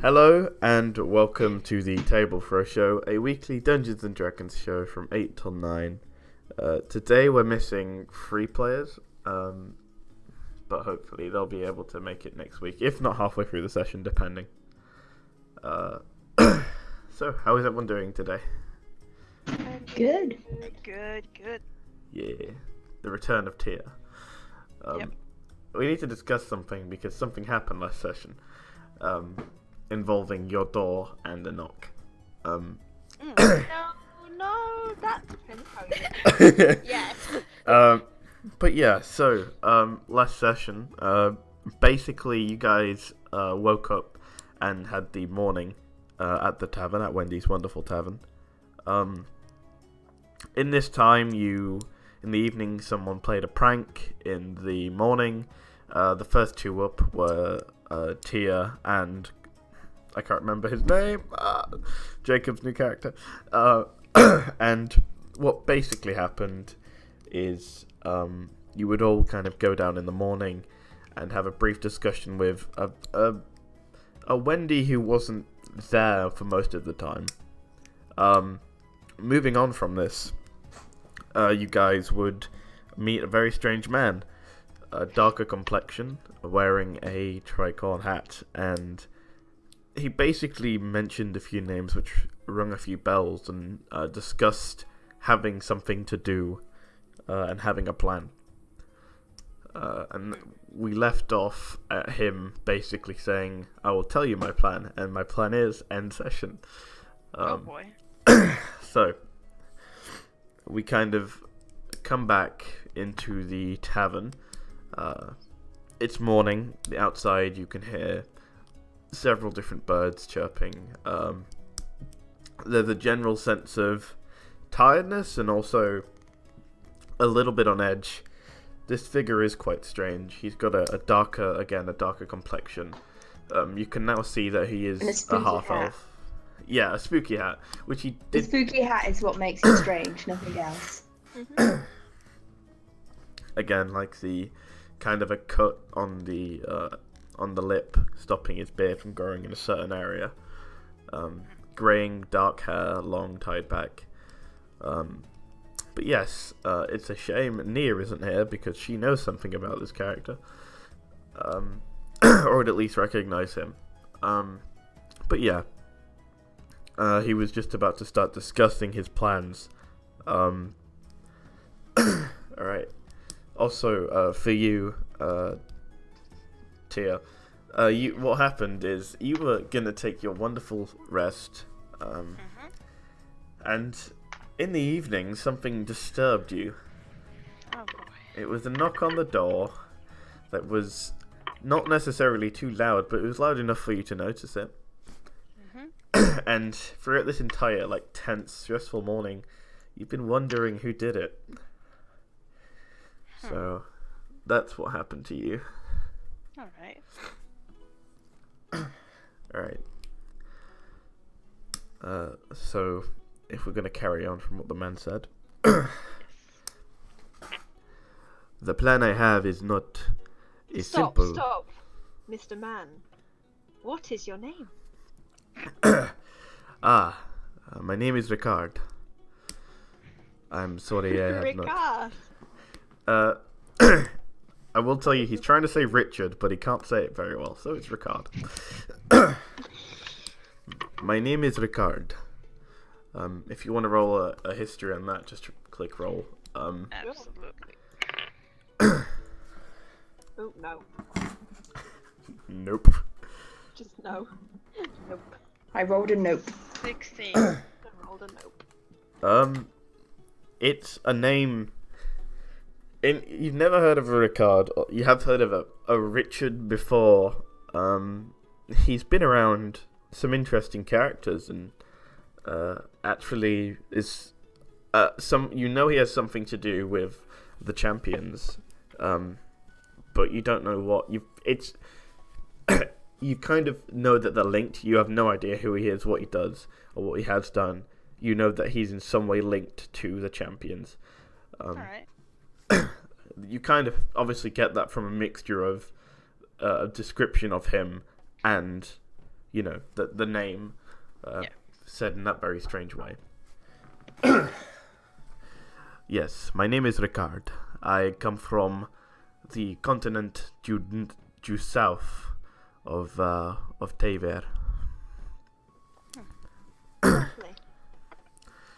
Hello and welcome to the Table Throw Show, a weekly Dungeons and Dragons show from 8 till 9. Today we're missing 3 players, but hopefully they'll be able to make it next week, if not halfway through the session, depending. So, how is everyone doing today? Good. Good. Yeah, the return of Tia. Yep. We need to discuss something because something happened last session. Involving your door and a knock. No, that depends how you Yes. But yeah, so last session, basically you guys woke up and had the morning at the tavern, at Wendy's Wonderful Tavern. In this time, in the evening, someone played a prank. In the morning, the first two up were Tia and I can't remember his name. Jacob's new character. And what basically happened is you would all kind of go down in the morning and have a brief discussion with a Wendy who wasn't there for most of the time. Moving on from this, you guys would meet a very strange man. A darker complexion, wearing a tricorn hat, and he basically mentioned a few names which rung a few bells and discussed having something to do and having a plan. And we left off at him basically saying, I will tell you my plan, and my plan is end session. Oh boy. So, we kind of come back into the tavern. It's morning. Outside you can hear several different birds chirping. There's a general sense of tiredness and also a little bit on edge. This figure is quite strange. He's got a darker complexion. You can now see that he is a half-elf. Yeah, a spooky hat, which he did. The spooky hat is what makes it strange, nothing else. Again, like the kind of a cut on the lip, stopping his beard from growing in a certain area. Graying, dark hair, long tied back. But yes, it's a shame Nia isn't here because she knows something about this character. Or would at least recognize him. But yeah, he was just about to start discussing his plans. Alright. Also, for you, Tia, what happened is you were gonna take your wonderful rest, and in the evening something disturbed you. Oh boy. It was a knock on the door that was not necessarily too loud, but it was loud enough for you to notice it. And throughout this entire tense, stressful morning, you've been wondering who did it. So that's what happened to you. Alright. So, if we're going to carry on from what the man said. The plan I have is simple. Stop, Mr. Man. What is your name? My name is Ricard. I'm sorry I have not... I will tell you, he's trying to say Richard, but he can't say it very well, so it's Ricard. My name is Ricard. If you want to roll a history on that, just click roll. Absolutely. Oh, no. Nope. Just no. Nope. I rolled a nope. 16. I rolled a nope. It's a name... You've never heard of a Ricard. You have heard of a Richard before. He's been around some interesting characters, and actually is he has something to do with the champions, but you don't know what. You kind of know that they're linked. You have no idea who he is, what he does, or what he has done. You know that he's in some way linked to the champions. Alright. You kind of obviously get that from a mixture of a description of him and you know, the name said in that very strange way. Yes, my name is Ricard. I come from the continent due south of Taver. Lovely.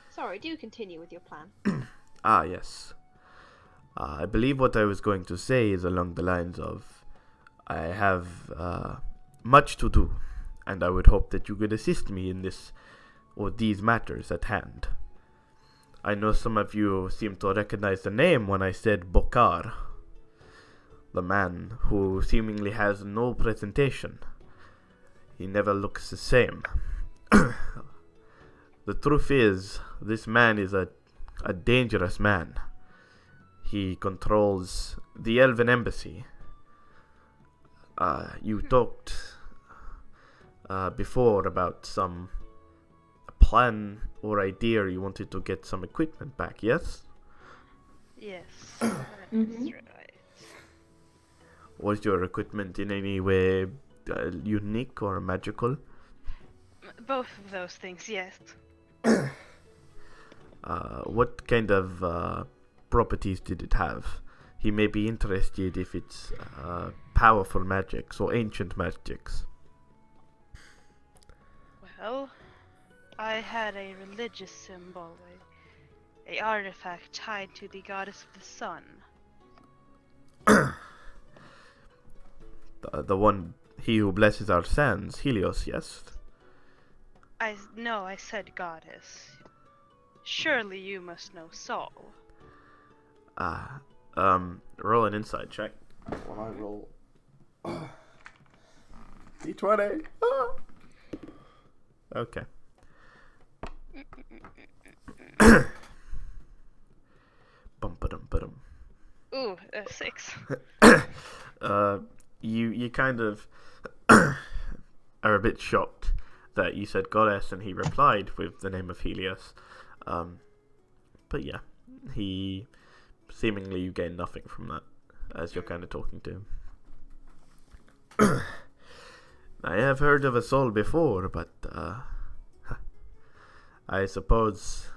Sorry, do continue with your plan. Ah, yes. I believe what I was going to say is along the lines of, I have much to do, and I would hope that you could assist me in this or these matters at hand. I know some of you seem to recognize the name when I said Bokar, the man who seemingly has no presentation. He never looks the same. The truth is, this man is a dangerous man. He controls the Elven Embassy. You talked before about some plan or idea you wanted to get some equipment back, yes? Yes, that's right. Was your equipment in any way unique or magical? Both of those things, yes. What kind of properties did it have? He may be interested if it's powerful magics or ancient magics. Well, I had a religious symbol, a artifact tied to the goddess of the sun. The one, he who blesses our sands, Helios, yes? No, I said goddess. Surely you must know Saul. Roll an insight check. When I roll D20. Okay. Bum. Ooh, 6. You kind of are a bit shocked that you said goddess and he replied with the name of Helios. But yeah, he seemingly you gain nothing from that as you're kind of talking to him. I have heard of a soul before, but I suppose.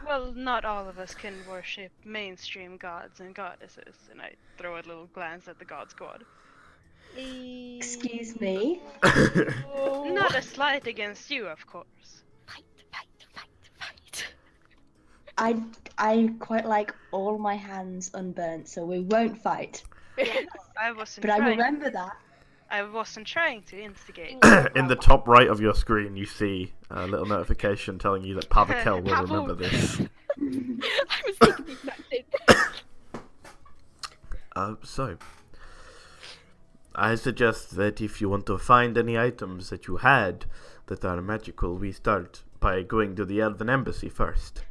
Well, not all of us can worship mainstream gods and goddesses, and I throw a little glance at the god squad. Excuse me. Not a slight against you, of course. I quite like all my hands unburnt, so we won't fight. I wasn't But I trying. remember that. I wasn't trying to instigate. In the top right of your screen, you see a little notification telling you that Pavakel will remember this. I was thinking the exact same thing. So, I suggest that if you want to find any items that you had that are magical, we start by going to the Elven Embassy first.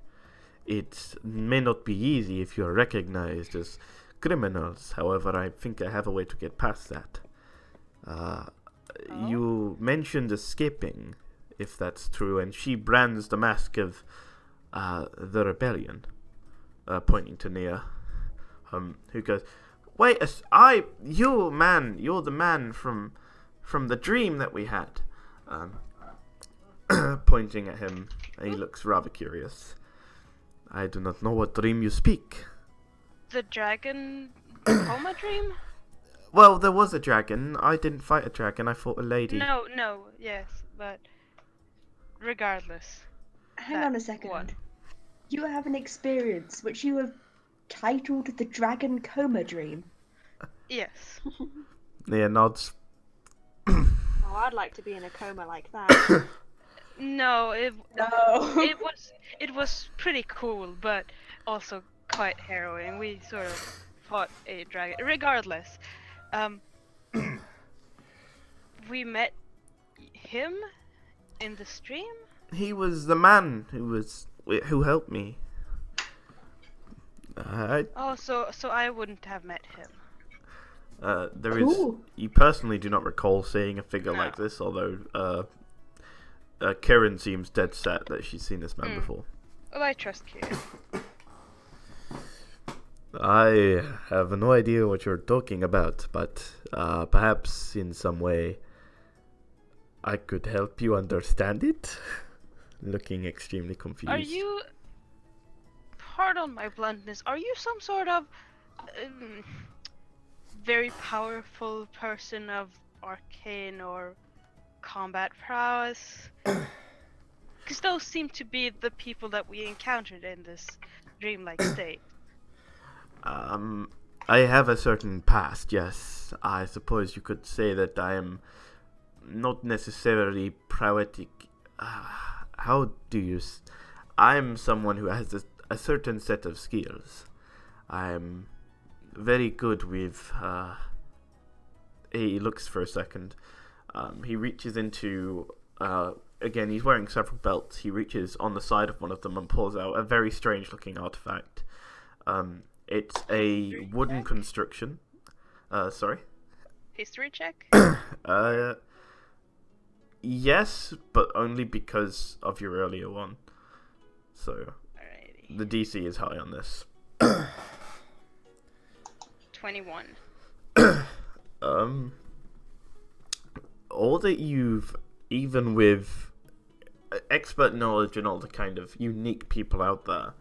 It may not be easy if you are recognized as criminals, however, I think I have a way to get past that. You mentioned escaping, if that's true, and she brands the mask of the rebellion, pointing to Nia, who goes, "Wait, you're the man from the dream that we had," pointing at him, and he looks rather curious. "I do not know what dream you speak." The dragon coma dream? Well, there was a dragon. I didn't fight a dragon. I fought a lady. No, yes, but regardless. Hang on a second. One. You have an experience which you have titled the Dragon Coma Dream. Yes. Nia nods. Oh, I'd like to be in a coma like that. No, No. it was pretty cool, but also quite harrowing. We sort of fought a dragon. Regardless, we met him in the stream. He was the man who helped me. So I wouldn't have met him. There is. Cool. You personally do not recall seeing a figure No. like this, although Karen seems dead set that she's seen this man before. Well, I trust Kira. I have no idea what you're talking about, but perhaps in some way I could help you understand it? Looking extremely confused. Are you... Pardon my bluntness, are you some sort of very powerful person of arcane or combat prowess? Because those seem to be the people that we encountered in this dreamlike state. I have a certain past, yes. I suppose you could say that I am not necessarily poetic. How do you... I'm someone who has a certain set of skills. I'm very good with... He looks for a second. He reaches into... again, he's wearing several belts. He reaches on the side of one of them and pulls out a very strange looking artifact. It's a wooden construction. Sorry? History check? Yes, but only because of your earlier one. So, Alrighty. the DC is high on this. 21. All that you've, even with expert knowledge and all the kind of unique people out there,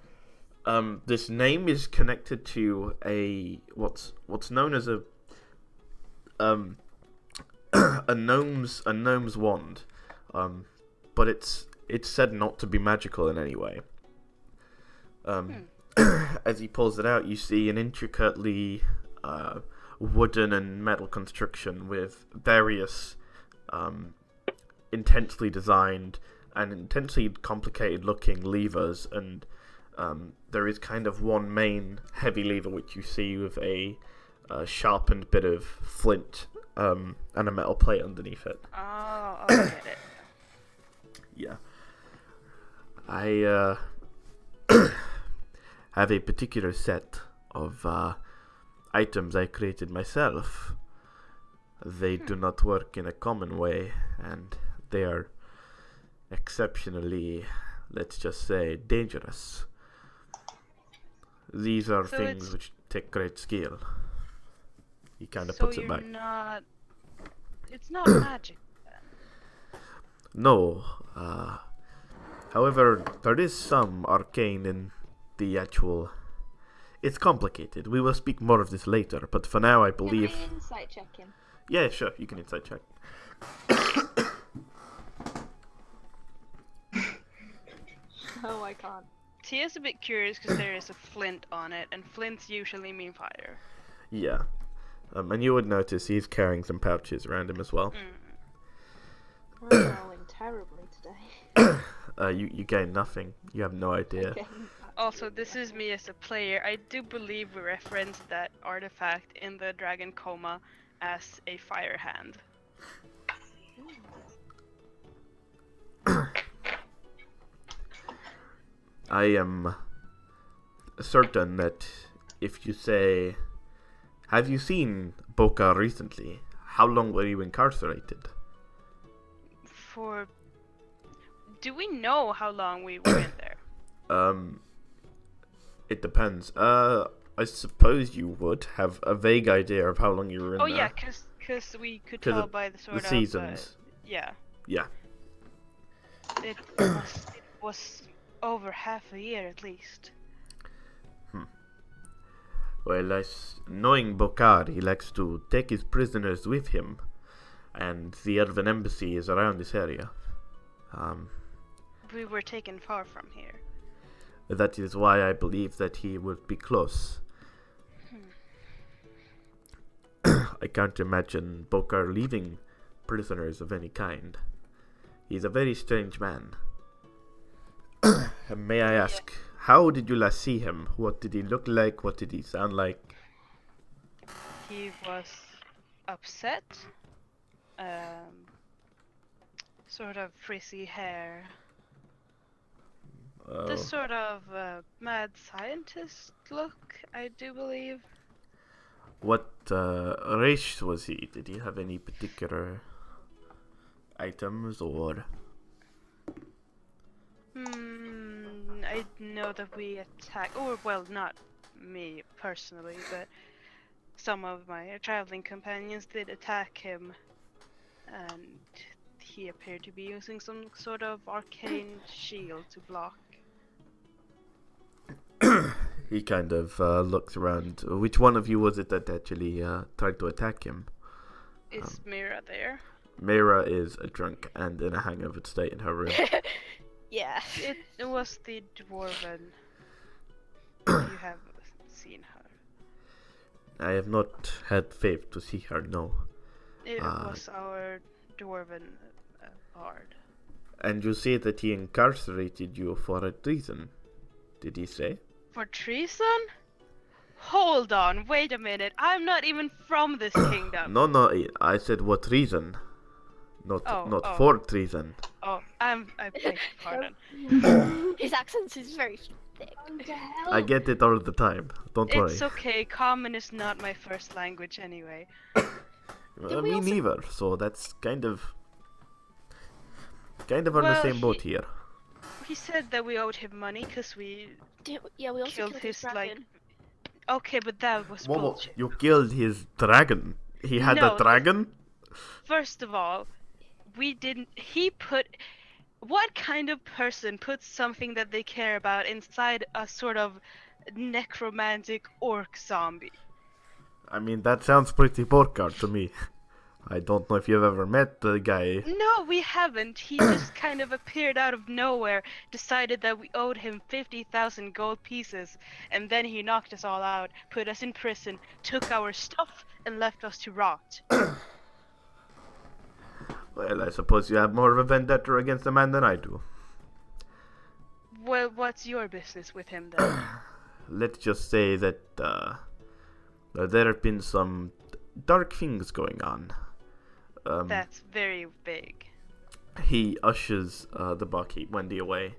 this name is connected to a what's known as a a gnome's wand, but it's said not to be magical in any way. As he pulls it out, you see an intricately wooden and metal construction with various intensely designed and intensely complicated looking levers, and there is kind of one main heavy lever which you see with a sharpened bit of flint and a metal plate underneath it. Oh, I get it. Yeah. I have a particular set of items I created myself. They do not work in a common way, and they are exceptionally, let's just say, dangerous. These are So things it's- which take great skill. He kind of So puts it you're back. not... It's not magic then. No. However, there is some arcane in the actual... It's complicated. We will speak more of this later, but for now I believe... Can I insight check him? Yeah, sure, you can insight check. No, I can't. Tia's a bit curious because there is a flint on it, and flints usually mean fire. Yeah. And you would notice he's carrying some pouches around him as well. Mm. I'm rolling terribly today. You gain nothing. You have no idea. Okay. Also, this is me as a player. I do believe we referenced that artifact in the Dragon Coma as a fire hand. I am certain that if you say, have you seen Boca recently? How long were you incarcerated? For... Do we know how long we were in there? It depends. I suppose you would have a vague idea of how long you were in Oh there. yeah, cause we could 'Cause tell of by the sort the of... seasons. Yeah. Yeah. It was over half a year at least. Well, knowing Bokar, he likes to take his prisoners with him, and the Elven embassy is around this area. We were taken far from here. That is why I believe that he would be close. I can't imagine Bokar leaving prisoners of any kind. He's a very strange man. May I ask, how did you last see him? What did he look like? What did he sound like? He was upset. Sort of frizzy hair. The sort of mad scientist look, I do believe. What race was he? Did he have any particular items or... I know that we attacked, or well, not me personally, but some of my traveling companions did attack him, and he appeared to be using some sort of arcane shield to block. He kind of looks around. Which one of you was it that actually tried to attack him? Is Mira there? Mira is a drunk and in a hangover state in her room. Yeah. It was the dwarven. You have seen her. I have not had faith to see her, no. It was our dwarven bard. And you say that he incarcerated you for a reason. Did he say? For treason? Hold on, wait a minute. I'm not even from this kingdom. No, I said what reason. Not for treason. Oh, I beg your pardon. His accent is very thick. What the hell? I get it all the time. Don't worry. It's okay, common is not my first language anyway. Me neither, so that's kind of on the same boat here. He said that we owed him money because we Yeah, we also killed killed his, his dragon. Okay, but that was Whoa, bullshit. you killed his dragon. He had No, a dragon? First of all, what kind of person puts something that they care about inside a sort of necromantic orc zombie? I mean, that sounds pretty Borkard to me. I don't know if you've ever met the guy. No, we haven't. He just kind of appeared out of nowhere, decided that we owed him 50,000 gold pieces, and then he knocked us all out, put us in prison, took our stuff, and left us to rot. Well, I suppose you have more of a vendetta against the man than I do. Well, what's your business with him then? Let's just say that there have been some dark things going on. That's very big. He ushers the barkeep Wendy away.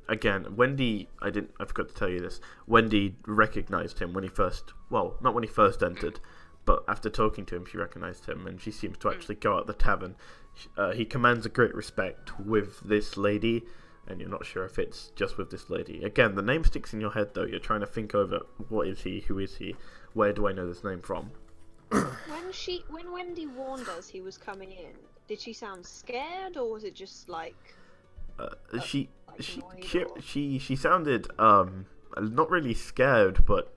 Again, Wendy, I forgot to tell you this. Wendy recognized him when he first, well, not when he first entered, but after talking to him, she recognized him, and she seems to actually go out the tavern. He commands a great respect with this lady, and you're not sure if it's just with this lady. Again, the name sticks in your head, though. You're trying to think over, what is he, who is he, where do I know this name from? When Wendy warned us he was coming in, did she sound scared or was it just like She annoyed or- she sounded not really scared, but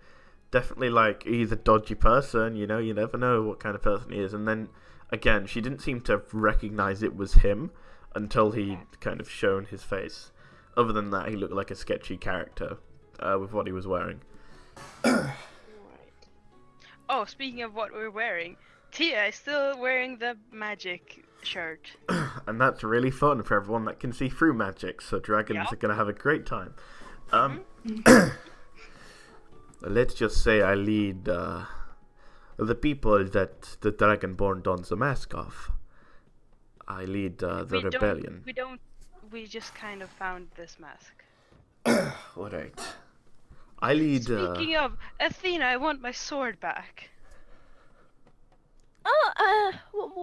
definitely like he's a dodgy person, you know, you never know what kind of person he is. And then again, she didn't seem to recognize it was him until he kind of shown his face. Other than that, he looked like a sketchy character with what he was wearing. Right. Oh, speaking of what we're wearing, Tia is still wearing the magic shirt. And that's really fun for everyone that can see through magic, so dragons are going to have a great time. Let's just say I lead the people that the Dragonborn dons the mask of. I lead the rebellion. We just kind of found this mask. Alright. I lead... Speaking of, Athena, I want my sword back. Oh,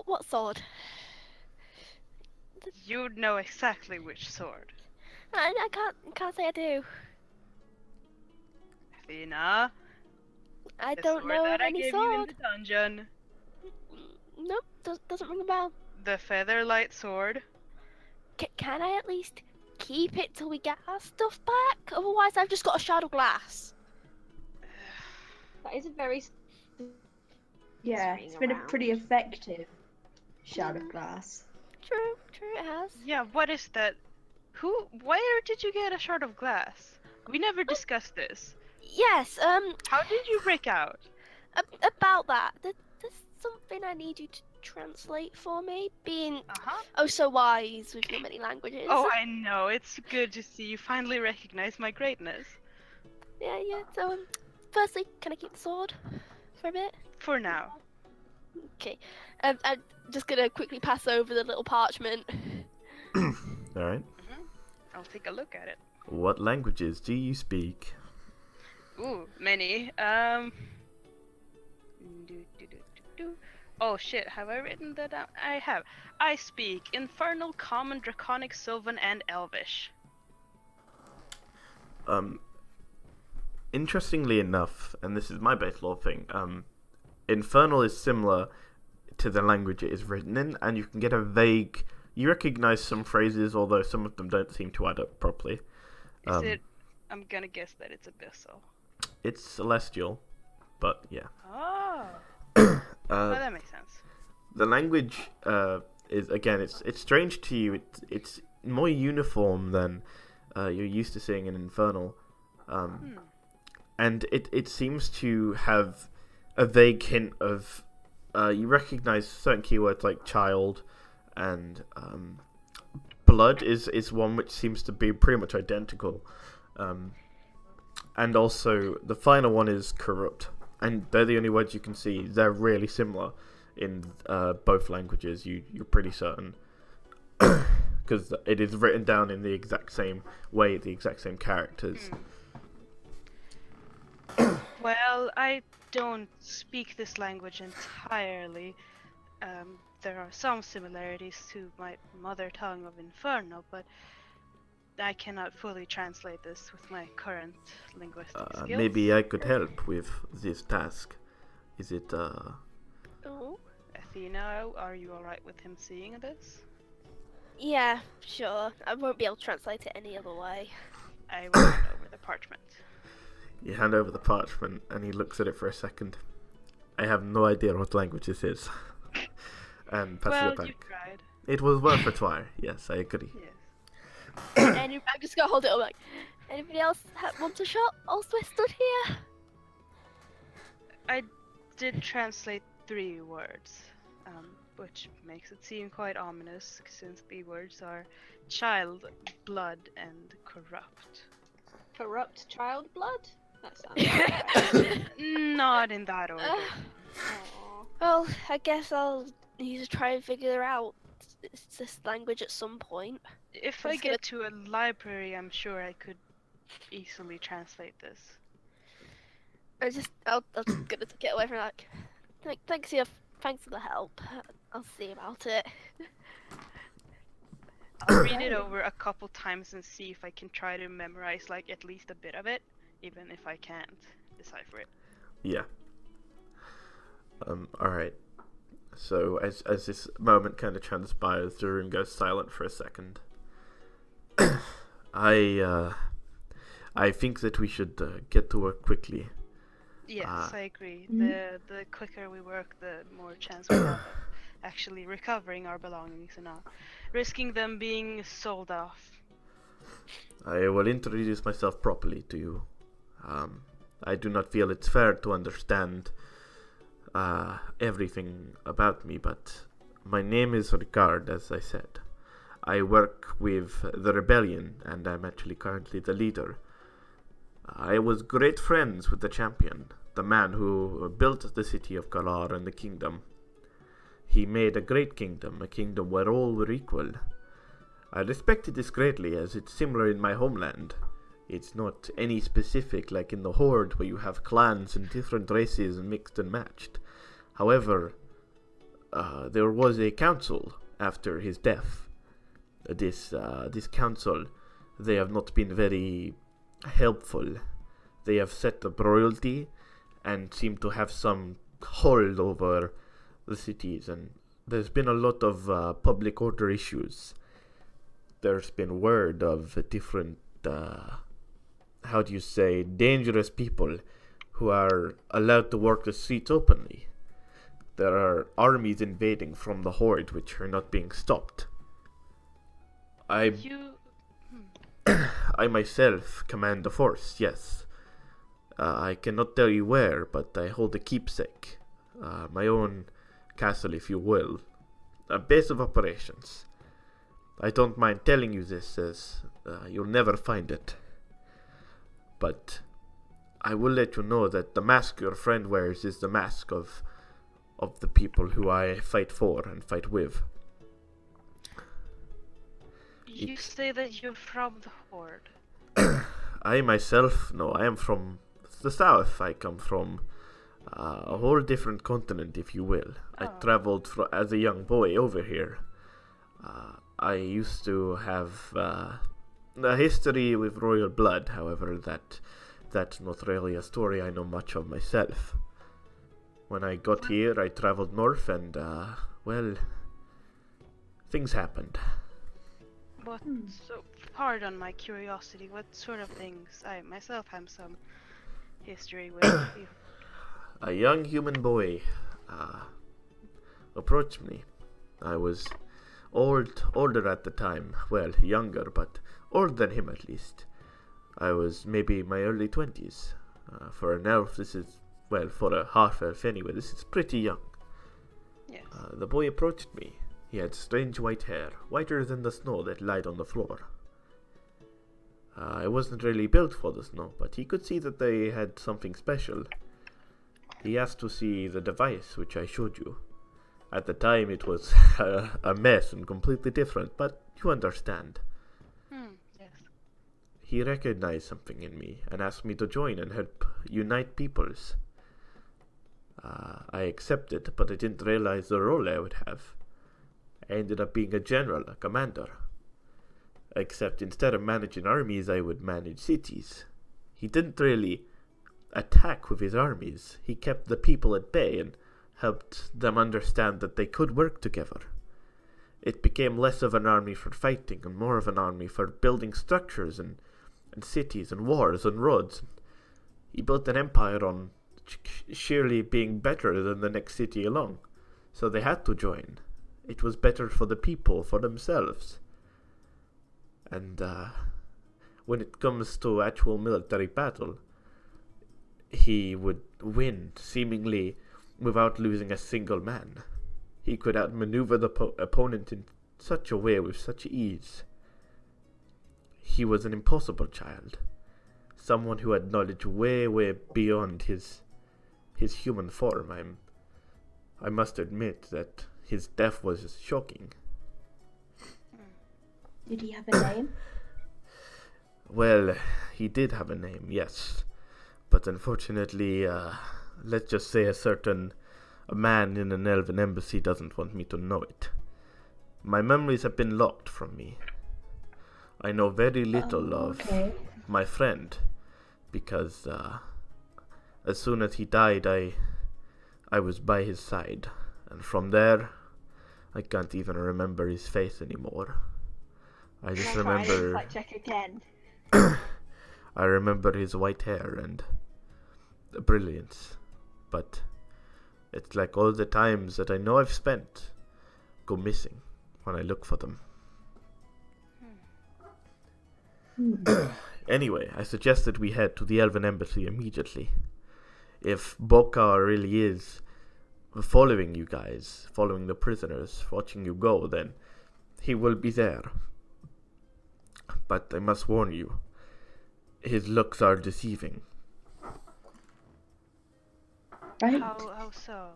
what sword? You know exactly which sword. I can't say I do. Athena, I the don't sword know that of I any gave you in sword. the dungeon. Nope, doesn't ring a bell. The featherlight sword. Can I at least keep it till we get our stuff back? Otherwise, I've just got a shard of glass. That is a very Yeah, swing it's been a around. pretty effective shard of glass. True, it has. Yeah, what is that? Where did you get a shard of glass? We never discussed this. Yes, How did you break out? about that. There's something I need you to translate for me, being Uh-huh. oh so wise with your many languages. Oh, I know. It's good to see you finally recognize my greatness. Yeah. So, firstly, can I keep the sword for a bit? For now. Okay. I'm just gonna quickly pass over the little parchment. Alright. I'll take a look at it. What languages do you speak? Ooh, many. Oh shit, have I written that down? I have. I speak Infernal, Common, Draconic, Sylvan, and Elvish. interestingly enough, and this is my base lore thing, Infernal is similar to the language it is written in, and you can get a vague... You recognize some phrases, although some of them don't seem to add up properly. Is it? I'm gonna guess that it's abyssal. It's celestial, but yeah. Oh. Well, that makes sense. The language is, again, it's strange to you. It's more uniform than you're used to seeing in Infernal. And it seems to have a vague hint of... you recognize certain keywords like child, and blood is one which seems to be pretty much identical. And also, the final one is corrupt. And they're the only words you can see. They're really similar in both languages, you're pretty certain. Because it is written down in the exact same way, the exact same characters. Well, I don't speak this language entirely. There are some similarities to my mother tongue of Infernal, but I cannot fully translate this with my current linguistic skills. Maybe I could help with this task. Is it, Oh. Athena, are you alright with him seeing this? Yeah, sure. I won't be able to translate it any other way. I will hand over the parchment. You hand over the parchment, and he looks at it for a second. I have no idea what language this is. And passes it back. You tried. It was worth a try. Yes, I agree. Yes. I'm just gonna hold it up like, anybody else want a shot? Also, I stood here. I did translate 3 words, which makes it seem quite ominous, since the words are child, blood, and corrupt. Corrupt child blood? That sounds Not in that order. Aw. Well, I guess I'll need to try and figure out this language at some point. If I get to a library, I'm sure I could easily translate this. I'll just gonna get away from that. Thanks for the help. I'll see about it. I'll read it over a couple times and see if I can try to memorize like at least a bit of it, even if I can't decipher it. Yeah. Alright. So as this moment kind of transpires, the room goes silent for a second. I think that we should get to work quickly. Yes, I agree. The quicker we work, the more chance we have of actually recovering our belongings and not risking them being sold off. I will introduce myself properly to you. I do not feel it's fair to understand everything about me, but my name is Ricard, as I said. I work with the rebellion, and I'm actually currently the leader. I was great friends with the champion, the man who built the city of Calar and the kingdom. He made a great kingdom, a kingdom where all were equal. I respected this greatly, as it's similar in my homeland. It's not any specific like in the Horde, where you have clans and different races mixed and matched. However, there was a council after his death. This council, they have not been very helpful. They have set up royalty and seem to have some hold over the cities, and there's been a lot of public order issues. There's been word of different, dangerous people who are allowed to walk the streets openly. There are armies invading from the Horde which are not being stopped. I myself command a force, yes. I cannot tell you where, but I hold a keepsake. My own castle, if you will. A base of operations. I don't mind telling you this, as you'll never find it. But I will let you know that the mask your friend wears is the mask of the people who I fight for and fight with. You say that you're from the Horde. I myself, no, I am from the south. I come from a whole different continent, if you will. I traveled as a young boy over here. I used to have a history with royal blood, however, that That's not really a story I know much of myself. When I got here, I traveled north and, well, things happened. What? So, pardon my curiosity. What sort of things? I myself have some history with you. A young human boy approached me. I was older at the time. Well, younger, but older than him at least. I was maybe in my early 20s. For an elf, this is, well, for a half-elf anyway, this is pretty young. Yes. The boy approached me. He had strange white hair, whiter than the snow that lied on the floor. I wasn't really built for the snow, but he could see that they had something special. He asked to see the device, which I showed you. At the time, it was a mess and completely different, but you understand. Yes. He recognized something in me and asked me to join and help unite peoples. I accepted, but I didn't realize the role I would have. I ended up being a general, a commander. Except instead of managing armies, I would manage cities. He didn't really attack with his armies. He kept the people at bay and helped them understand that they could work together. It became less of an army for fighting and more of an army for building structures and cities and wars and roads. He built an empire on sheerly being better than the next city along. So they had to join. It was better for the people, for themselves. And when it comes to actual military battle, he would win seemingly without losing a single man. He could outmaneuver the opponent in such a way with such ease. He was an impossible child. Someone who had knowledge way, way beyond his human form. I must admit that his death was shocking. Did he have a name? Well, he did have a name, yes. But unfortunately, let's just say a man in an elven embassy doesn't want me to know it. My memories have been locked from me. I know very little of my friend, because as soon as he died, I was by his side. And from there, I can't even remember his face anymore. I just remember... Like check again. I remember his white hair and the brilliance. But it's like all the times that I know I've spent go missing when I look for them. Anyway, I suggest that we head to the Elven Embassy immediately. If Bokar really is following you guys, following the prisoners, watching you go, then he will be there. But I must warn you, his looks are deceiving. Right. How so?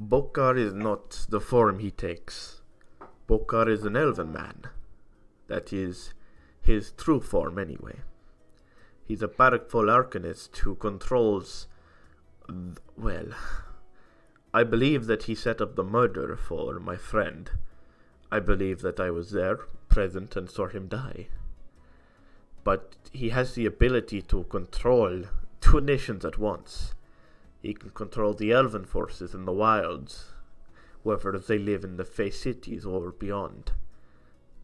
Bokar is not the form he takes. Bokar is an elven man. That is his true form anyway. He's a powerful arcanist who controls... Well, I believe that he set up the murder for my friend. I believe that I was there, present, and saw him die. But he has the ability to control two nations at once. He can control the elven forces in the wilds, whether they live in the Fey cities or beyond.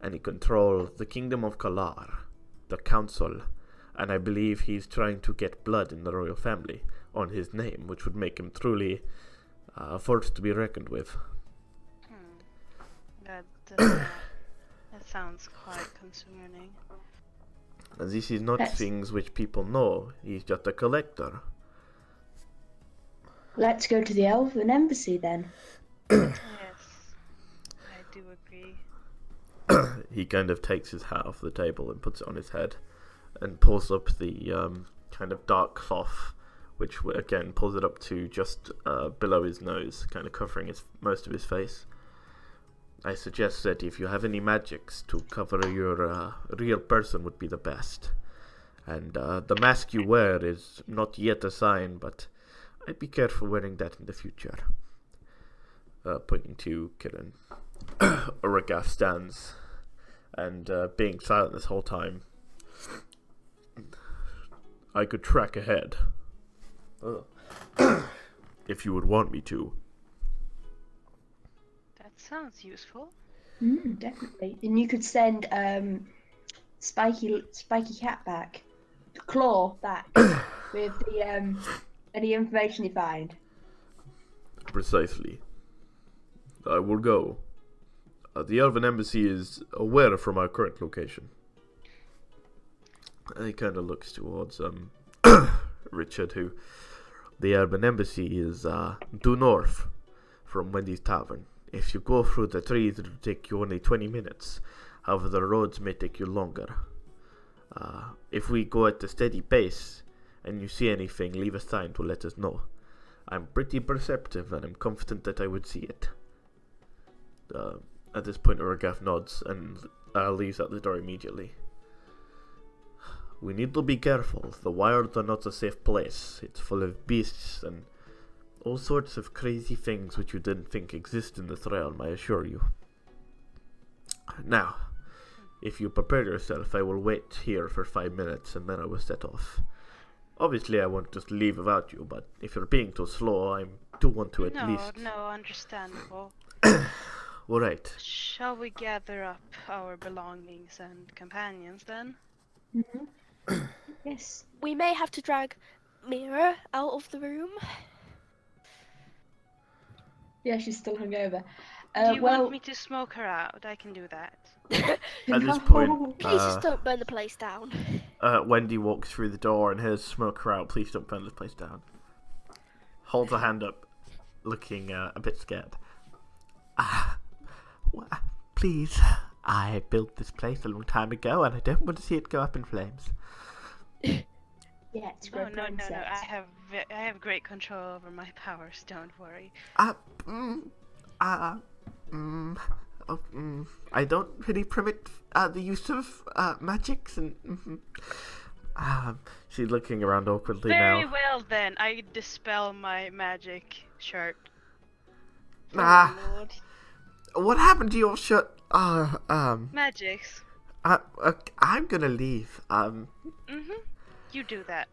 And he controls the kingdom of Calar, the council, and I believe he's trying to get blood in the royal family on his name, which would make him truly a force to be reckoned with. That sounds quite concerning. And this is not things which people know. He's just a collector. Let's go to the Elven Embassy then. Yes, I do agree. He kind of takes his hat off the table and puts it on his head and pulls up the kind of dark cloth, which again pulls it up to just below his nose, kind of covering most of his face. I suggest that if you have any magics to cover your real person would be the best. And the mask you wear is not yet a sign, but I'd be careful wearing that in the future. Pointing to Kirin. Uragaf stands and being silent this whole time. I could track ahead. If you would want me to. That sounds useful. Definitely. And you could send Spiky Cat back, Claw back with the any information you find. Precisely. I will go. The Elven Embassy is aware from our current location. He kind of looks towards Richard, who the Elven Embassy is due north from Wendy's Tavern. If you go through the trees, it will take you only 20 minutes. However, the roads may take you longer. If we go at a steady pace and you see anything, leave a sign to let us know. I'm pretty perceptive and I'm confident that I would see it. At this point, Urgaf nods and leaves out the door immediately. We need to be careful. The wilds are not a safe place. It's full of beasts and all sorts of crazy things which you didn't think exist in this realm, I assure you. Now, if you prepare yourself, I will wait here for 5 minutes and then I will set off. Obviously, I won't just leave without you, but if you're being too slow, I do want to at least... No, understandable. Alright. Shall we gather up our belongings and companions then? Yes. We may have to drag Mira out of the room. Yeah, she's still hungover. Do you want me to smoke her out? I can do that. At this point, Please just don't burn the place down. Wendy walks through the door and hears smoke her out. Please don't burn this place down. Holds her hand up, looking a bit scared. Please, I built this place a long time ago and I don't want to see it go up in flames. Yeah, it's great. No. I have great control over my powers. Don't worry. I don't really permit the use of magics and. She's looking around awkwardly now. Very well then. I dispel my magic shirt. Lord. What happened to your shirt? Magics. I'm gonna leave. You do that.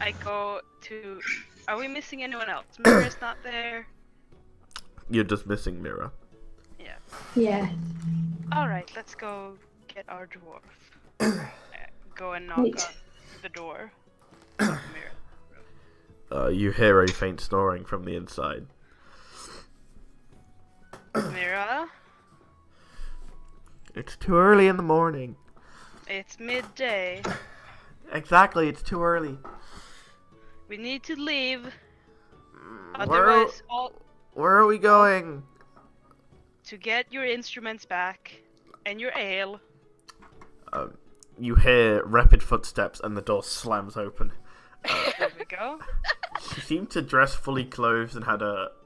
I go to. Are we missing anyone else? Mira's not there. You're just missing Mira. Yeah. Yeah. All right, let's go get our dwarf. Go and knock on the door. Of Mira. You hear a faint snoring from the inside. Mira, It's too early in the morning. it's midday. Exactly, it's too early. We need to leave. Otherwise, Where are we going? to get your instruments back and your ale. You hear rapid footsteps and the door slams open. There we go. She seemed to dress fully clothed and had a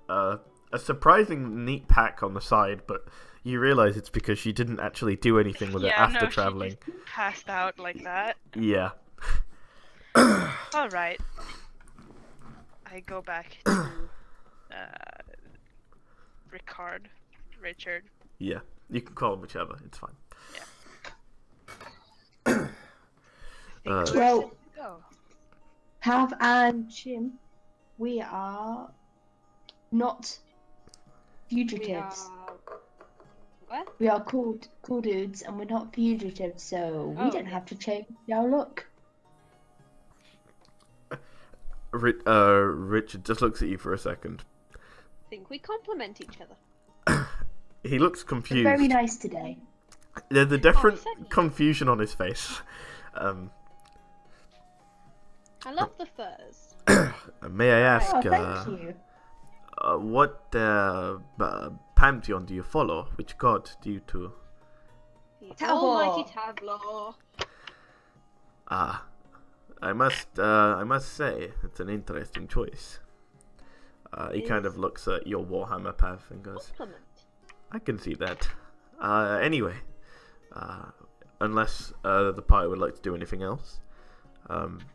surprising neat pack on the side, but you realize it's because she didn't actually do anything with it after traveling. She just passed out like that. Yeah. All right. I go back to Richard. Yeah. You can call him whichever. It's fine. Well, Go. Pav and Chim, we are not fugitives. What? We are cool dudes, and we're not fugitives, so we don't have to change our look. Richard just looks at you for a second. I think we complement each other. He looks We're confused. very nice today. There's a different certainly. confusion on his face. I love the furs. May I ask, Oh, thank you. what pantheon do you follow? Which god do you to? The Tabor. almighty Tabor. I must say, it's an interesting choice. He kind of looks at your Warhammer path and goes, Compliment. I can see that. Anyway, unless the party would like to do anything else,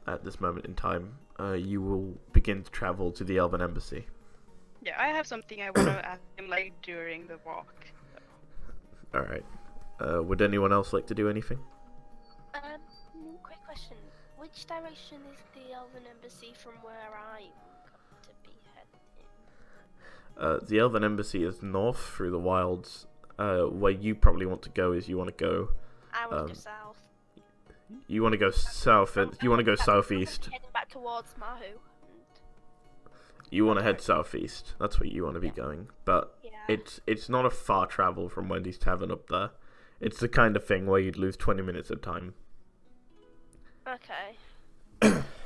at this moment in time, you will begin to travel to the Elven Embassy. Yeah, I have something I want to ask him like during the walk. Alright. Would anyone else like to do anything? which direction is the Elven Embassy from where I'm going to be heading? The Elven Embassy is north through the wilds. Where you probably want to go is you want to go. I want to go south. You want to go south. You want to go southeast. Heading back towards Mahu. You want to head southeast. That's where you want to be going. But Yeah. it's not a far travel from Wendy's Tavern up there. It's the kind of thing where you'd lose 20 minutes of time. Okay.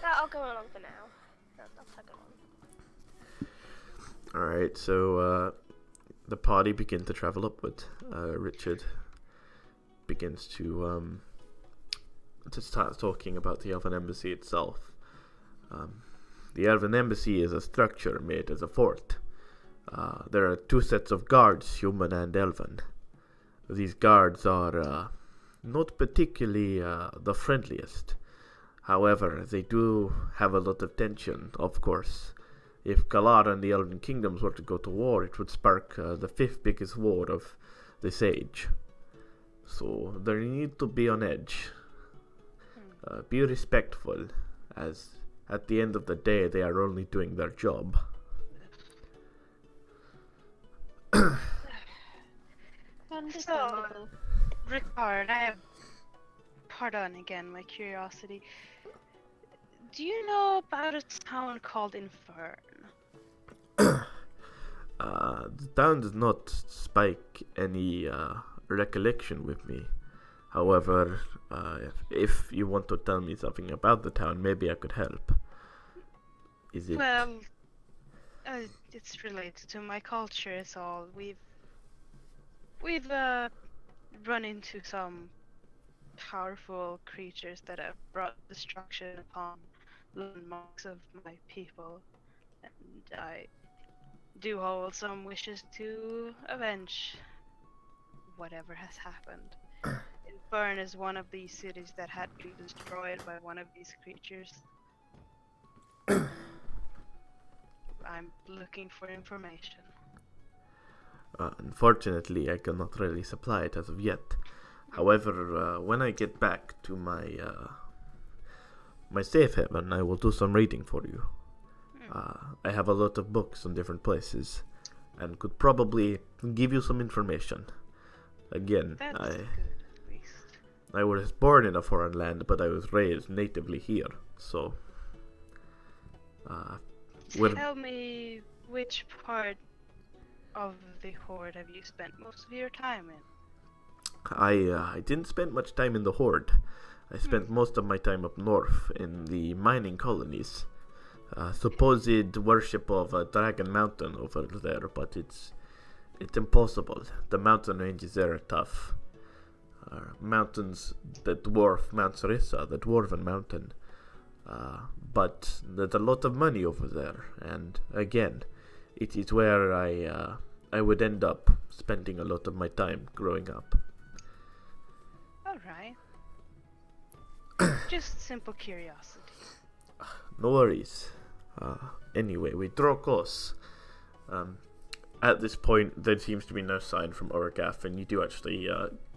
I'll go along for now. I'll tag along. Alright, so the party begin to travel upward. Richard begins to start talking about the Elven Embassy itself. The Elven Embassy is a structure made as a fort. There are 2 sets of guards, human and elven. These guards are not particularly the friendliest. However, they do have a lot of tension, of course. If Calar and the Elven Kingdoms were to go to war, it would spark the 5th biggest war of this age. So they need to be on edge. Be respectful, as at the end of the day they are only doing their job. Understandable. Ricard, I have. Pardon again, my curiosity. Do you know about a town called Infern? The town does not spike any recollection with me. However, if you want to tell me something about the town, maybe I could help. Is it? Well, it's related to my culture. Is all. We've run into some powerful creatures that have brought destruction upon landmarks of my people, and I do hold some wishes to avenge whatever has happened. Infern is one of these cities that had been destroyed by one of these creatures. I'm looking for information. Unfortunately, I cannot really supply it as of yet. However, when I get back to my safe haven, I will do some reading for you. I have a lot of books in different places, and could probably give you some information. Again, That's good, at least. I was born in a foreign land, but I was raised natively here, so... Tell me, which part of the Horde have you spent most of your time in? I didn't spend much time in the Horde. I spent most of my time up north in the mining colonies. Supposed worship of a dragon mountain over there, but it's impossible. The mountain ranges there are tough. Mountains that dwarf Mount Sarissa, the dwarven mountain. But there's a lot of money over there, and again, it is where I would end up spending a lot of my time growing up. Alright. Just simple curiosity. No worries. Anyway, we draw close. At this point, there seems to be no sign from Oragath, and you do actually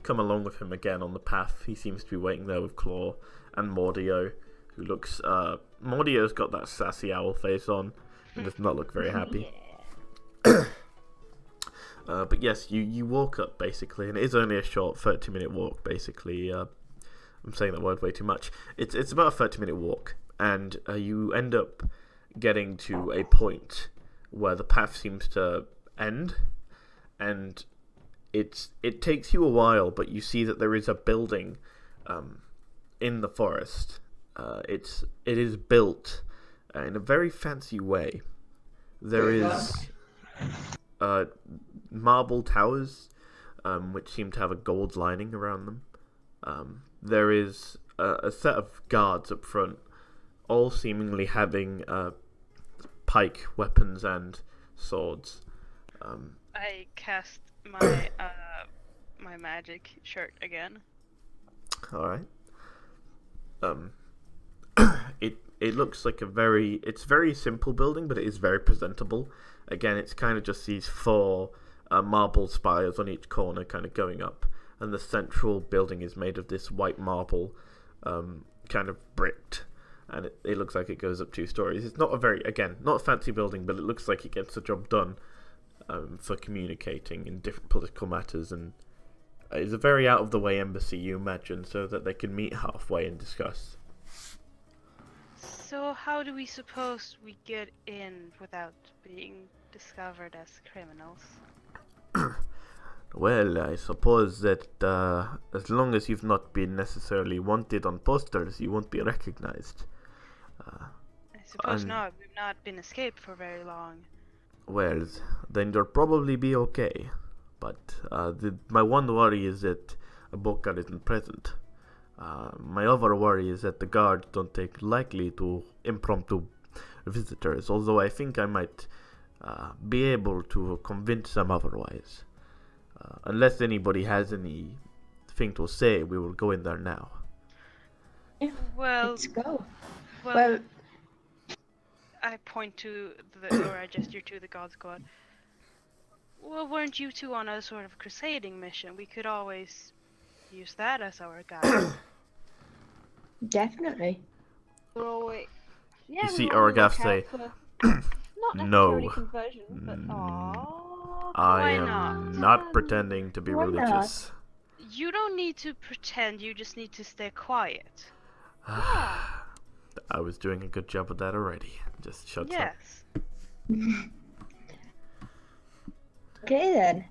come along with him again on the path. He seems to be waiting there with Claw and Mordio, who looks... Mordio's got that sassy owl face on, and does not look very happy. But yes, you walk up, basically, and it is only a short 30-minute walk, basically. I'm saying that word way too much. It's about a 30-minute walk, and you end up getting to a point where the path seems to end, and it takes you a while, but you see that there is a building in the forest. It is built in a very fancy way. There is marble towers, which seem to have a gold lining around them. There is a set of guards up front, all seemingly having pike weapons and swords. I cast my my magic shirt again. All right. It looks like it's very simple building, but it is very presentable. Again, it's kind of just these 4 marble spires on each corner kind of going up, and the central building is made of this white marble, kind of bricked. and it looks like it goes up 2 stories. It's not not a fancy building, but it looks like it gets the job done for communicating in different political matters, and it's a very out-of-the-way embassy, you imagine, so that they can meet halfway and discuss. So how do we suppose we get in without being discovered as criminals? Well, I suppose that as long as you've not been necessarily wanted on posters, you won't be recognized. I suppose not. We've not been escaped for very long. Well, then you'll probably be okay. But my one worry is that Bokar isn't present. My other worry is that the guards don't take lightly to impromptu visitors, although I think I might be able to convince them otherwise. Unless anybody has anything to say, we will go in there now. Yeah, Well, let's go. well, Well, I point to or I gesture to the god squad. Well, weren't you two on a sort of crusading mission? We could always use that as our guide. definitely. We're always... Yeah, You see we're on the Orgaf lookout say, for- not "No. necessarily conversion, but aww. I Why am not? not pretending to be Why not? religious. You don't need to pretend, you just need to stay quiet. I was doing a good job of that already. Just shuts up. Yes. Okay then.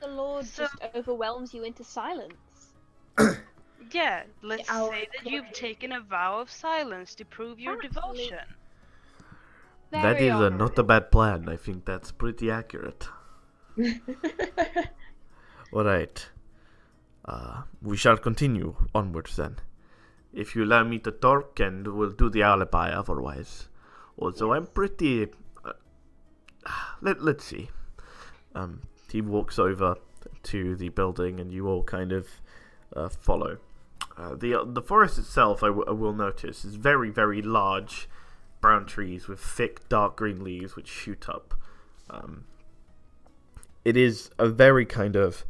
The Lord So- just overwhelms you into silence. Yeah, let's Our say that you've taken a vow of silence to prove your Absolutely. devotion. That Very is not a honorable. bad plan. I think that's pretty accurate. Alright. We shall continue onwards then. If you allow me to talk, and we'll do the alibi otherwise. Also, I'm pretty... let's see. He walks over to the building, and you all kind of follow. The forest itself, I will notice, is very, very large brown trees with thick dark green leaves which shoot up. It is a very kind of...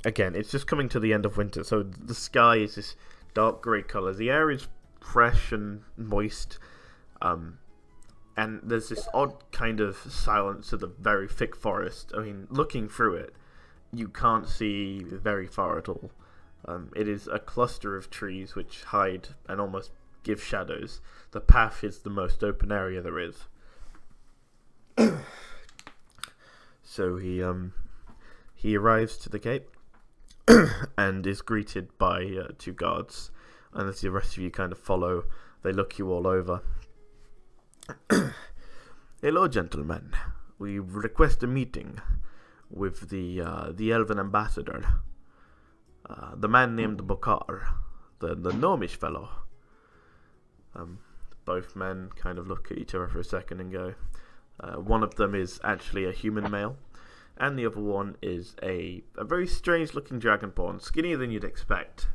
again, it's just coming to the end of winter, so the sky is this dark grey colour. The air is fresh and moist, and there's this odd kind of silence to the very thick forest. I mean, looking through it, you can't see very far at all. It is a cluster of trees which hide and almost give shadows. The path is the most open area there is. So he arrives to the gate and is greeted by 2 guards. And as the rest of you kind of follow, they look you all over. Hello, gentlemen. We request a meeting with the Elven ambassador. The man named Bokar, the gnomish fellow. Both men kind of look at each other for a second and go. One of them is actually a human male, and the other one is a very strange-looking dragonborn, skinnier than you'd expect.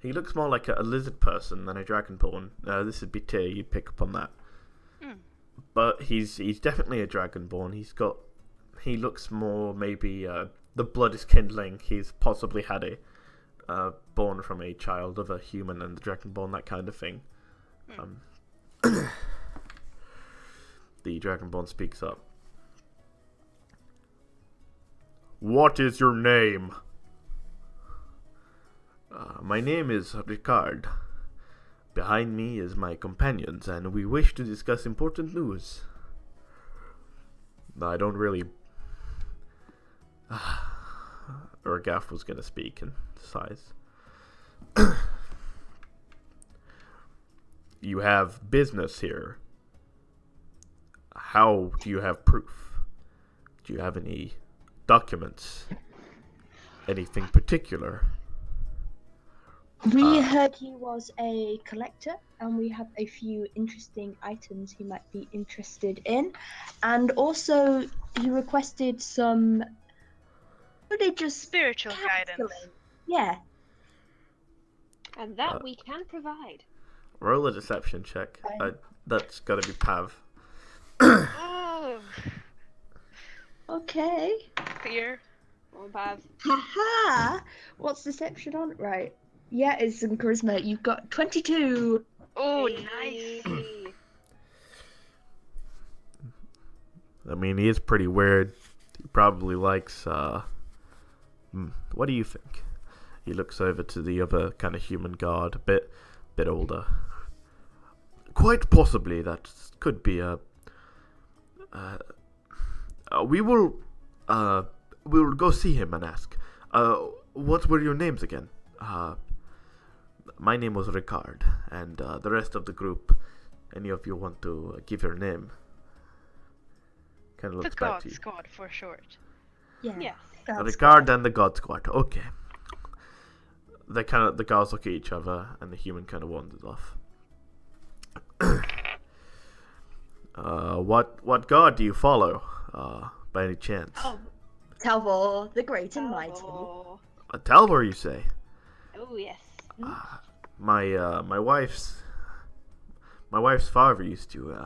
He looks more like a lizard person than a dragonborn. This would be Tyr, you'd pick up on that. But he's definitely a dragonborn. He looks more maybe the blood is kindling. He's possibly had born from a child of a human and the dragonborn, that kind of thing. The dragonborn speaks up. What is your name? My name is Ricard. Behind me is my companions, and we wish to discuss important news. I don't really... Urgaf was going to speak and sighs. You have business here. How do you have proof? Do you have any documents? Anything particular? We heard he was a collector, and we have a few interesting items he might be interested in. And also, he requested some religious Spiritual guidance. counseling. Yeah. And that we can provide. Roll a deception check. That's got to be Pav. Oh, Okay. clear. Or Pav. Haha! What's deception on? Right. Yeah, it's some charisma. You've got 22. Oh, nice. Hey. I mean, he is pretty weird. He probably likes, what do you think? He looks over to the other kind of human guard, a bit older. Quite possibly that could be a... we'll go see him and ask. What were your names again? My name was Ricard, and the rest of the group, any of you want to give your name? Kind of The looks back God to you. Squad for short. Yeah. Yes. That's Ricard and the God Squad. Okay. The guards look at each other, and the human kind of wanders off. What god do you follow? By any chance? Oh, Talvor, the great and mighty. oh, A Talvor, you say? oh yes. My wife's father used to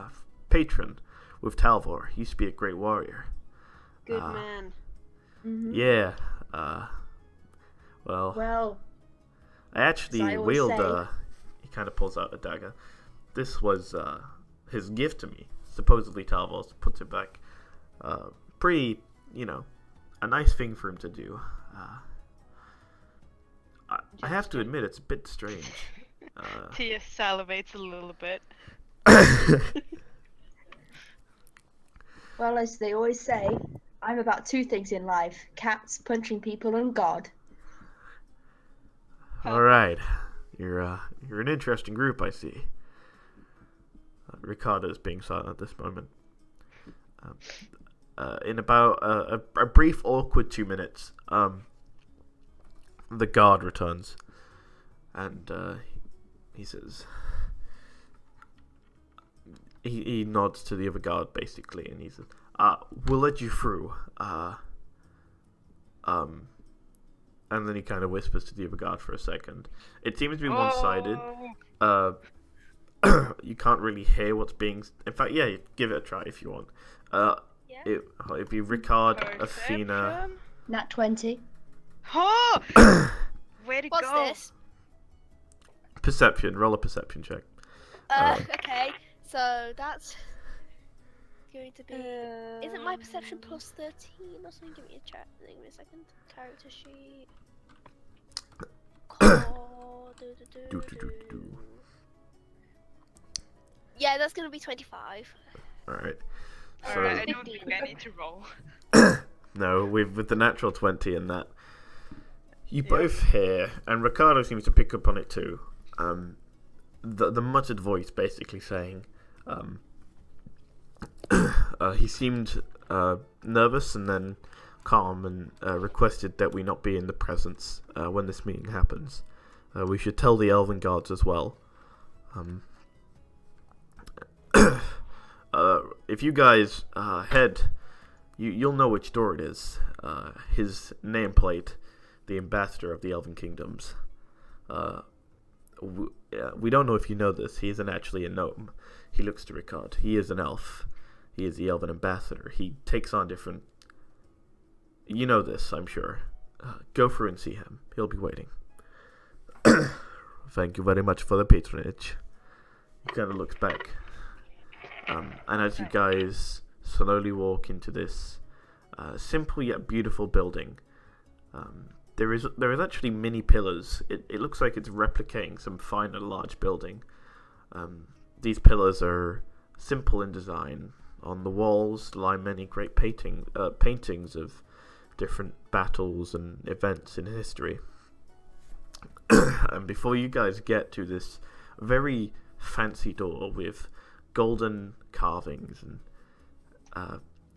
patron with Talvor. He used to be a great warrior. Good man. Mhm. Yeah. Well, Well, I actually as I always wield. say- He kind of pulls out a dagger. This was his gift to me. Supposedly Talvor puts it back. Pretty, a nice thing for him to do. I have to admit, it's a bit strange. Tia salivates a little bit. well, as they always say, I'm about two things in life: cats, punching people, and God. All right, you're an interesting group, I see. Ricardo is being silent at this moment. In about a brief, awkward 2 minutes, the guard returns, and he says, he nods to the other guard basically, and he says, "We'll let you through." And then he kind of whispers to the other guard for a second. It seems to be one-sided. Oh, You can't really hear what's being... In fact, yeah, give it a try if you want. Yeah. It'd be Ricard, Athena... perception. Nat 20. Oh! Way to What's go! this? Perception. Roll a perception check. Okay, so that's going to be. Isn't my perception plus 13 or something? Give me a check. Give me a second. Character sheet. Do. Yeah, that's going to be 25. Alright. Alright, I So, don't think I need to roll. no, with the natural 20 and that, you both hear, and Ricardo seems to pick up on it too, the muttered voice basically saying, he seemed nervous and then calm and requested that we not be in the presence when this meeting happens. We should tell the Elven guards as well. If you guys head, you'll know which door it is. His nameplate, the ambassador of the Elven Kingdoms. We don't know if you know this. He isn't actually a gnome. He looks to Ricard. He is an elf. He is the Elven ambassador. He takes on different... You know this, I'm sure. Go through and see him. He'll be waiting. Thank you very much for the patronage. He kind of looks back. And as you guys slowly walk into this simple yet beautiful building, there is actually mini pillars. It looks like it's replicating some finer large building. These pillars are simple in design. On the walls lie many great paintings of different battles and events in history. And before you guys get to this very fancy door with golden carvings and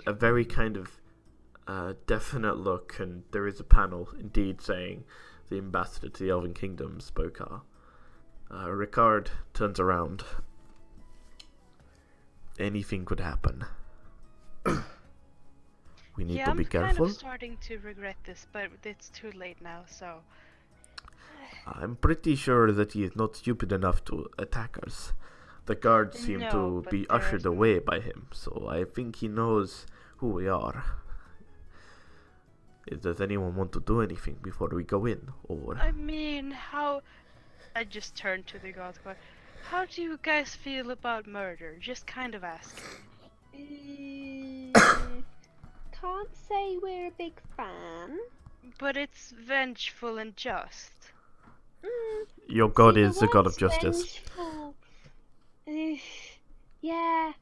a very kind of definite look, and there is a panel indeed saying the ambassador to the Elven Kingdom spoke. Ricard turns around. Anything could happen. We need to be I'm careful. kind of starting to regret this, but it's too late now, so... I'm pretty sure that he is not stupid enough to attack us. The guards seem No, to but be there's ushered no- away by him, so I think he knows who we are. Does anyone want to do anything before we go in, or? I mean, how... I just turned to the god. How do you guys feel about murder? Just kind of asking. Can't say we're a big fan. But it's vengeful and just. Your god See, is the god of word's justice. vengeful. Yeah.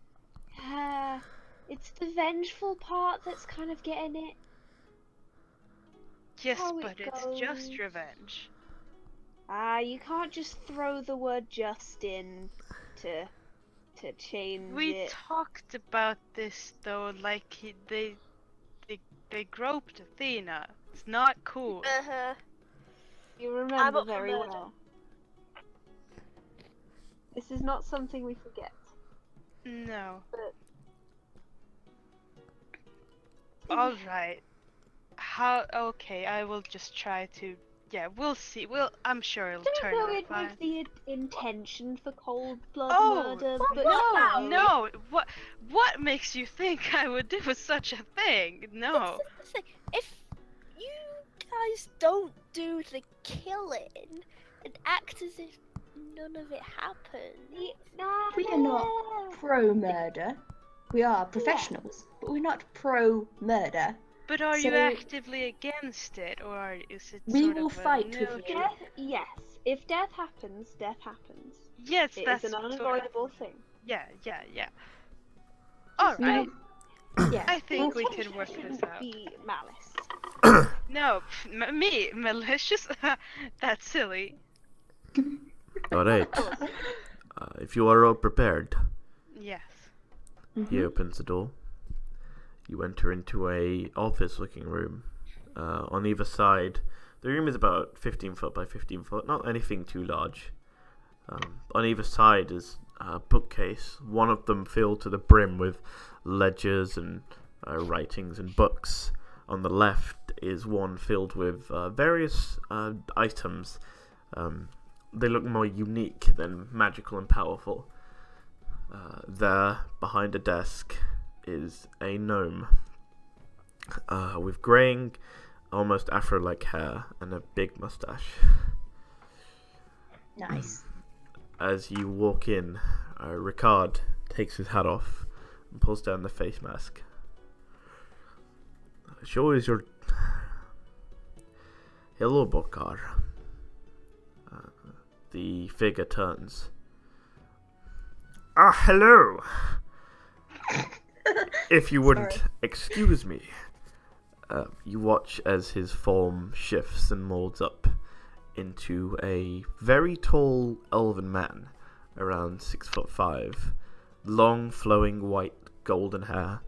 It's the vengeful part that's kind of getting it. Yes, How it but it's just goes. revenge. You can't just throw the word just in to change We it. talked about this though, like they groped Athena. It's not cool. Uh-huh. You I'm remember up for very murder. well. This is not something we forget. No. But All right. How? Okay, I will just try to. Yeah, we'll see. I'm sure it'll don't turn know out it fine. with the intention for cold blood Oh murder, but no! What makes you think I would do such a thing? No. That's the thing. If you guys don't do the killing and act as if none of it happened, We are not pro-murder. We are professionals, but we're not pro-murder. But are you So- actively against it, or is it We sort will of a fight with neutral- you. Death, yes. If death happens, death happens. Yes, It that's is an sort of- unavoidable thing. Yeah. All We right. will- Yeah. I think we Intention can work this shouldn't out. be malice. No, me malicious. That's silly. Alright. If you are all prepared, Yes. he opens the door. You enter into a office-looking room. On either side, the room is about 15 foot by 15 foot, not anything too large. On either side is a bookcase, one of them filled to the brim with ledgers and writings and books. On the left is one filled with various items. They look more unique than magical and powerful. There, behind a desk, is a gnome with graying, almost afro-like hair and a big mustache. Nice. As you walk in, Ricard takes his hat off and pulls down the face mask. Show is your... Hello, Bokar. The figure turns. Hello! If you wouldn't excuse me. You watch as his form shifts and molds up into a very tall elven man, around 6'5", long flowing white golden hair,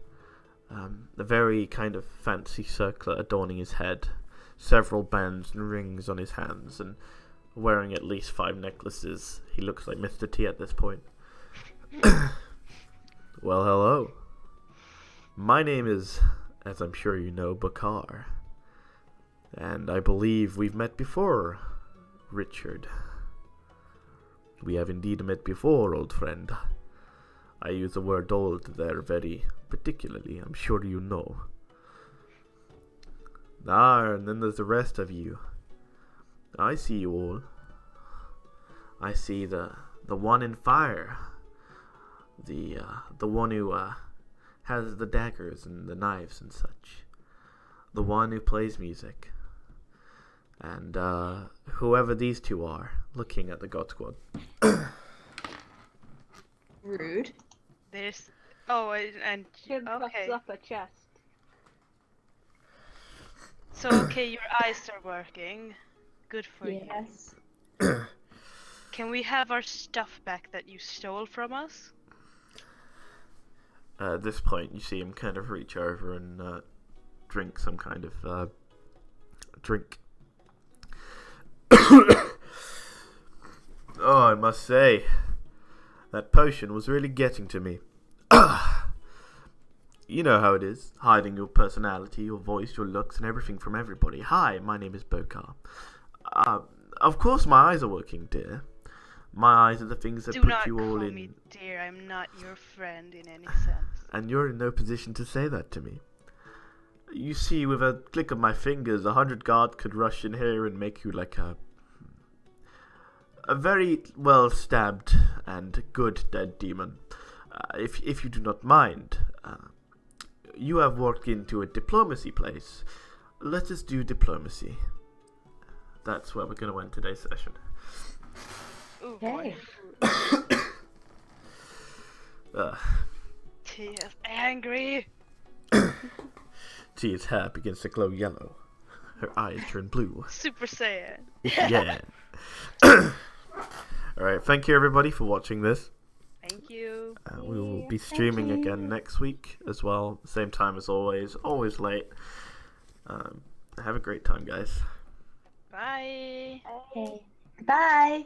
a very kind of fancy circlet adorning his head, several bands and rings on his hands, and wearing at least 5 necklaces. He looks like Mr. T at this point. Well, hello. My name is, as I'm sure you know, Bakar. And I believe we've met before, Richard. We have indeed met before, old friend. I use the word old there very particularly, I'm sure you know. And then there's the rest of you. I see you all. I see the one in fire. The one who has the daggers and the knives and such. The one who plays music. And whoever these two are, looking at the God Squad. Rude. There's. Oh, and Jim puffs okay. up a chest. So okay, your eyes are working. Good for you. Yes. Can we have our stuff back that you stole from us? At this point, you see him kind of reach over and drink some kind of drink. Oh, I must say, that potion was really getting to me. You know how it is, hiding your personality, your voice, your looks, and everything from everybody. Hi, my name is Bokar. Of course my eyes are working, dear. My eyes are the things that Do put not you all call in... me dear. I'm not your friend in any sense. And you're in no position to say that to me. You see, with a click of my fingers, 100 guards could rush in here and make you like a very well stabbed and good dead demon. If you do not mind, you have walked into a diplomacy place. Let us do diplomacy. That's where we're going to end today's session. Ooh, boy. Tia's angry. Tia's hair begins to glow yellow. Her eyes turn blue. Super Saiyan. Yeah. Alright, thank you everybody for watching this. Thank you. We will be streaming again next week as well. Same time as always late. Have a great time, guys. Bye. Okay. Bye.